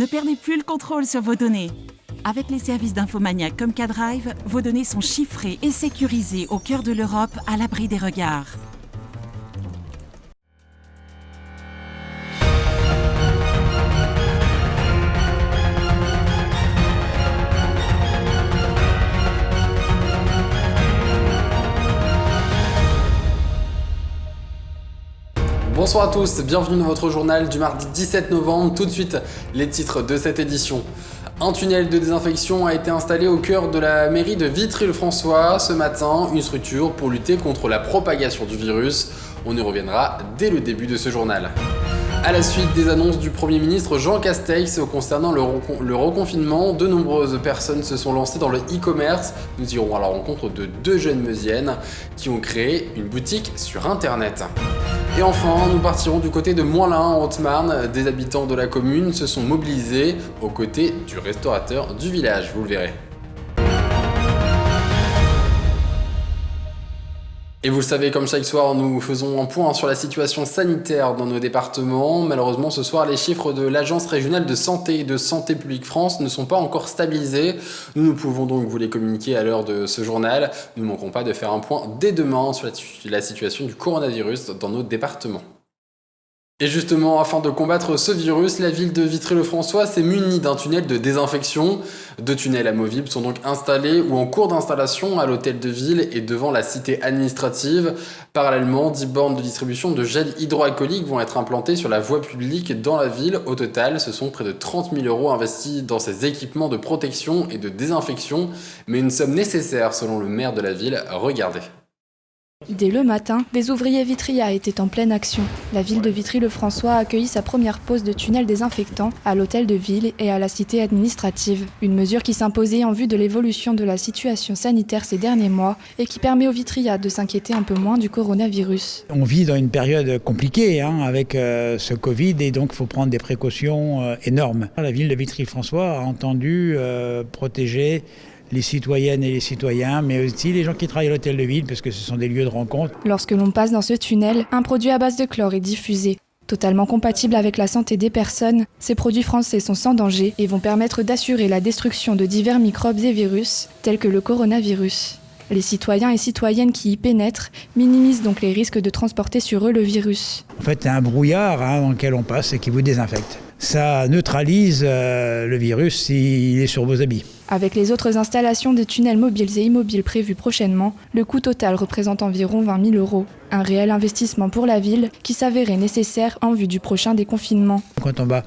Ne perdez plus le contrôle sur vos données. Avec les services d'infomaniac comme K-Drive, vos données sont chiffrées et sécurisées au cœur de l'Europe, à l'abri des regards. Bonsoir à tous, bienvenue dans votre journal du mardi 17 novembre. Tout de suite, les titres de cette édition. Un tunnel de désinfection a été installé au cœur de la mairie de Vitry-le-François ce matin, une structure pour lutter contre la propagation du virus. On y reviendra dès le début de ce journal. À la suite des annonces du Premier ministre Jean Castex concernant le reconfinement, de nombreuses personnes se sont lancées dans le e-commerce. Nous irons à la rencontre de deux jeunes meusiennes qui ont créé une boutique sur internet. Et enfin, nous partirons du côté de Moinlin en Haute-Marne. Des habitants de la commune se sont mobilisés aux côtés du restaurateur du village, vous le verrez. Et vous le savez, comme chaque soir, nous faisons un point sur la situation sanitaire dans nos départements. Malheureusement, ce soir, les chiffres de l'Agence régionale de santé et de Santé publique France ne sont pas encore stabilisés. Nous pouvons donc vous les communiquer à l'heure de ce journal. Nous ne manquerons pas de faire un point dès demain sur la situation du coronavirus dans nos départements. Et justement, afin de combattre ce virus, la ville de Vitry-le-François s'est munie d'un tunnel de désinfection. 2 tunnels amovibles sont donc installés ou en cours d'installation à l'hôtel de ville et devant la cité administrative. Parallèlement, 10 bornes de distribution de gel hydroalcoolique vont être implantées sur la voie publique dans la ville. Au total, ce sont près de 30 000 € investis dans ces équipements de protection et de désinfection, mais une somme nécessaire selon le maire de la ville. Regardez. Dès le matin, des ouvriers vitrias étaient en pleine action. La ville de Vitry-le-François a accueilli sa première pose de tunnel désinfectant à l'hôtel de ville et à la cité administrative. Une mesure qui s'imposait en vue de l'évolution de la situation sanitaire ces derniers mois et qui permet aux vitrias de s'inquiéter un peu moins du coronavirus. On vit dans une période compliquée avec ce Covid et donc il faut prendre des précautions énormes. La ville de Vitry-le-François a entendu protéger les citoyennes et les citoyens, mais aussi les gens qui travaillent à l'hôtel de ville, parce que ce sont des lieux de rencontre. Lorsque l'on passe dans ce tunnel, un produit à base de chlore est diffusé. Totalement compatible avec la santé des personnes, ces produits français sont sans danger et vont permettre d'assurer la destruction de divers microbes et virus, tels que le coronavirus. Les citoyens et citoyennes qui y pénètrent minimisent donc les risques de transporter sur eux le virus. En fait, c'est un brouillard dans lequel on passe et qui vous désinfecte. Ça neutralise le virus s'il est sur vos habits. Avec les autres installations des tunnels mobiles et immobiles prévues prochainement, le coût total représente environ 20 000 €. Un réel investissement pour la ville qui s'avérait nécessaire en vue du prochain déconfinement. Quand on va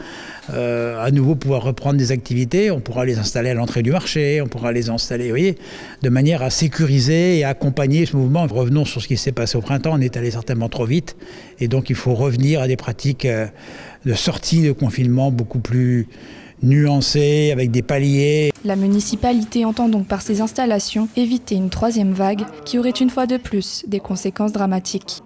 à nouveau pouvoir reprendre des activités, on pourra les installer à l'entrée du marché, on pourra les installer, vous voyez, de manière à sécuriser et à accompagner ce mouvement. Revenons sur ce qui s'est passé au printemps, on est allé certainement trop vite et donc il faut revenir à des pratiques de sortie de confinement beaucoup plus nuancées, avec des paliers. La municipalité entend donc par ces installations éviter une 3e vague qui aurait une fois de plus des conséquences dramatiques.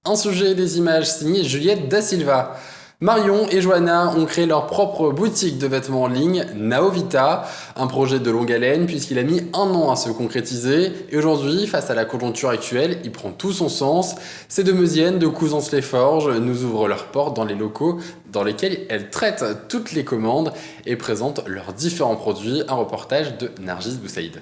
Un sujet des images signé Juliette Da Silva. Marion et Johanna ont créé leur propre boutique de vêtements en ligne, Naovita, un projet de longue haleine puisqu'il a mis 1 an à se concrétiser et aujourd'hui, face à la conjoncture actuelle, il prend tout son sens. Ces deux meusiennes de Couzance-les-Forges nous ouvrent leurs portes dans les locaux dans lesquels elles traitent toutes les commandes et présentent leurs différents produits. Un reportage de Nargis Boussaïd.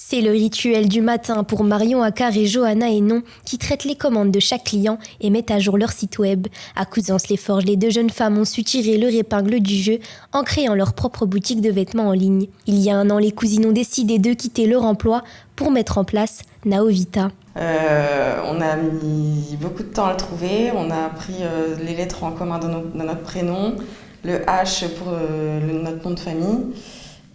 C'est le rituel du matin pour Marion Accard et Johanna Hénon qui traitent les commandes de chaque client et mettent à jour leur site web. À Couzance-les-Forges, les deux jeunes femmes ont su tirer leur épingle du jeu en créant leur propre boutique de vêtements en ligne. Il y a 1 an, les cousines ont décidé de quitter leur emploi pour mettre en place Naovita. On a mis beaucoup de temps à le trouver, on a pris les lettres en commun de notre prénom, le H pour notre nom de famille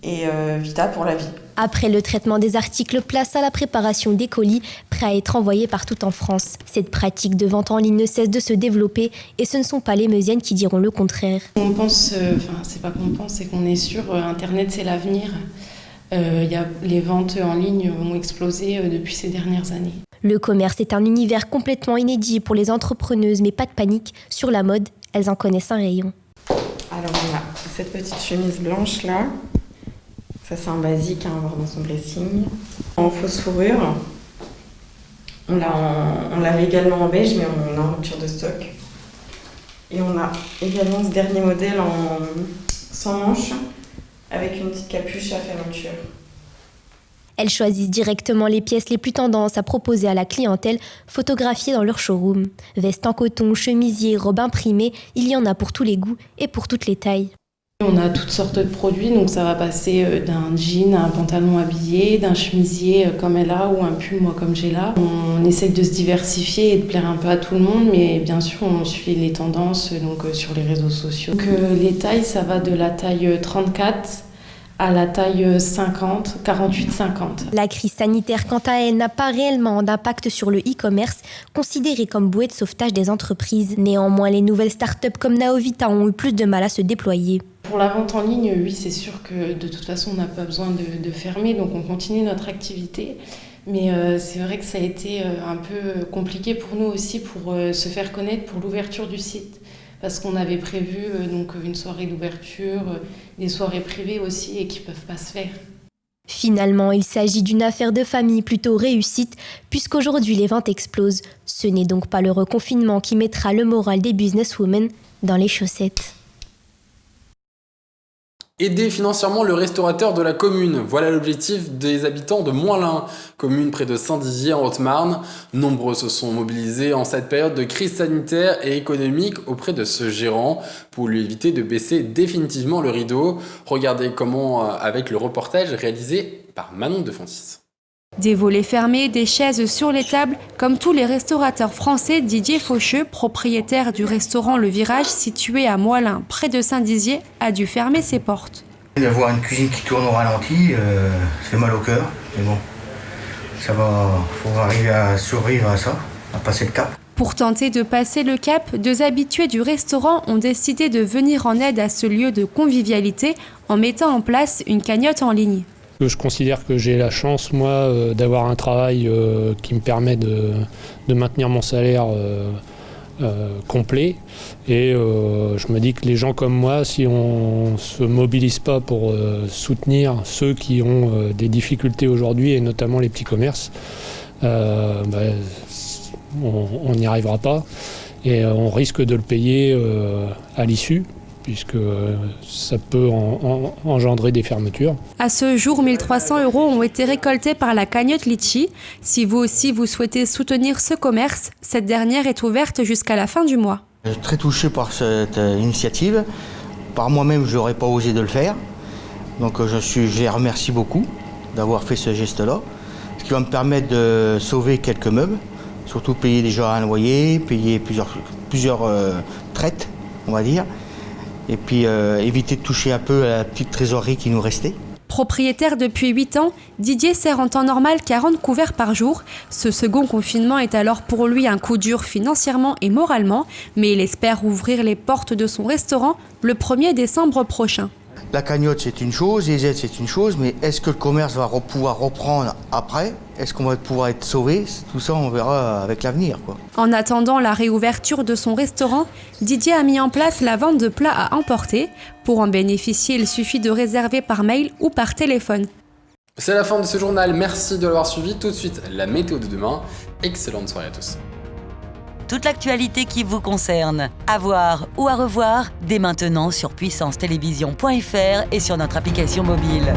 et Vita pour la vie. Après le traitement des articles, place à la préparation des colis prêts à être envoyés partout en France. Cette pratique de vente en ligne ne cesse de se développer et ce ne sont pas les meusiennes qui diront le contraire. On pense, c'est pas qu'on pense, c'est qu'on est sûr, Internet c'est l'avenir. Les ventes en ligne ont explosé depuis ces dernières années. Le commerce est un univers complètement inédit pour les entrepreneuses, mais pas de panique. Sur la mode, elles en connaissent un rayon. Alors on a cette petite chemise blanche là. Ça c'est un basique à avoir dans son dressing. En fausse fourrure. On l'avait également en beige mais on est en rupture de stock. Et on a également ce dernier modèle en sans manches avec une petite capuche à fermeture. Elles choisissent directement les pièces les plus tendances à proposer à la clientèle, photographiées dans leur showroom. Vestes en coton, chemisiers, robes imprimées, il y en a pour tous les goûts et pour toutes les tailles. On a toutes sortes de produits, donc ça va passer d'un jean à un pantalon habillé, d'un chemisier comme elle a ou un pull moi comme j'ai là. On essaye de se diversifier et de plaire un peu à tout le monde, mais bien sûr on suit les tendances donc, sur les réseaux sociaux. Donc, les tailles, ça va de la taille 34 à la taille 50, 48-50. La crise sanitaire, quant à elle, n'a pas réellement d'impact sur le e-commerce, considéré comme bouée de sauvetage des entreprises. Néanmoins, les nouvelles startups comme Naovita ont eu plus de mal à se déployer. Pour la vente en ligne, oui, c'est sûr que de toute façon, on n'a pas besoin de fermer, donc on continue notre activité. Mais c'est vrai que ça a été un peu compliqué pour nous aussi pour se faire connaître pour l'ouverture du site. Parce qu'on avait prévu donc une soirée d'ouverture, des soirées privées aussi et qui ne peuvent pas se faire. Finalement, il s'agit d'une affaire de famille plutôt réussite, puisqu'aujourd'hui les ventes explosent. Ce n'est donc pas le reconfinement qui mettra le moral des businesswomen dans les chaussettes. Aider financièrement le restaurateur de la commune. Voilà l'objectif des habitants de Moinlin, commune près de Saint-Dizier en Haute-Marne. Nombreux se sont mobilisés en cette période de crise sanitaire et économique auprès de ce gérant pour lui éviter de baisser définitivement le rideau. Regardez comment avec le reportage réalisé par Manon de Fontis. Des volets fermés, des chaises sur les tables, comme tous les restaurateurs français, Didier Faucheux, propriétaire du restaurant Le Virage situé à Moilin, près de Saint-Dizier, a dû fermer ses portes. D'avoir une cuisine qui tourne au ralenti, ça fait mal au cœur, mais bon, ça va, faut arriver à survivre à ça, à passer le cap. Pour tenter de passer le cap, 2 habitués du restaurant ont décidé de venir en aide à ce lieu de convivialité en mettant en place une cagnotte en ligne. Je considère que j'ai la chance, moi, d'avoir un travail qui me permet de maintenir mon salaire complet. Et je me dis que les gens comme moi, si on ne se mobilise pas pour soutenir ceux qui ont des difficultés aujourd'hui, et notamment les petits commerces, on n'y arrivera pas. Et on risque de le payer à l'issue, puisque ça peut engendrer des fermetures. À ce jour, 1 300 € ont été récoltés par la cagnotte Litchi. Si vous aussi vous souhaitez soutenir ce commerce, cette dernière est ouverte jusqu'à la fin du mois. Je suis très touché par cette initiative. Par moi-même, je n'aurais pas osé de le faire. Donc je les remercie beaucoup d'avoir fait ce geste-là, ce qui va me permettre de sauver quelques meubles, surtout payer déjà un loyer, payer plusieurs traites, on va dire. Et puis éviter de toucher un peu à la petite trésorerie qui nous restait. Propriétaire depuis 8 ans, Didier sert en temps normal 40 couverts par jour. Ce second confinement est alors pour lui un coup dur financièrement et moralement, mais il espère ouvrir les portes de son restaurant le 1er décembre prochain. La cagnotte, c'est une chose, les aides, c'est une chose, mais est-ce que le commerce va pouvoir reprendre après ? Est-ce qu'on va pouvoir être sauvé ? Tout ça, on verra avec l'avenir, quoi. En attendant la réouverture de son restaurant, Didier a mis en place la vente de plats à emporter. Pour en bénéficier, il suffit de réserver par mail ou par téléphone. C'est la fin de ce journal, merci de l'avoir suivi. Tout de suite, la météo de demain. Excellente soirée à tous. Toute l'actualité qui vous concerne, à voir ou à revoir, dès maintenant sur puissancetélévision.fr et sur notre application mobile.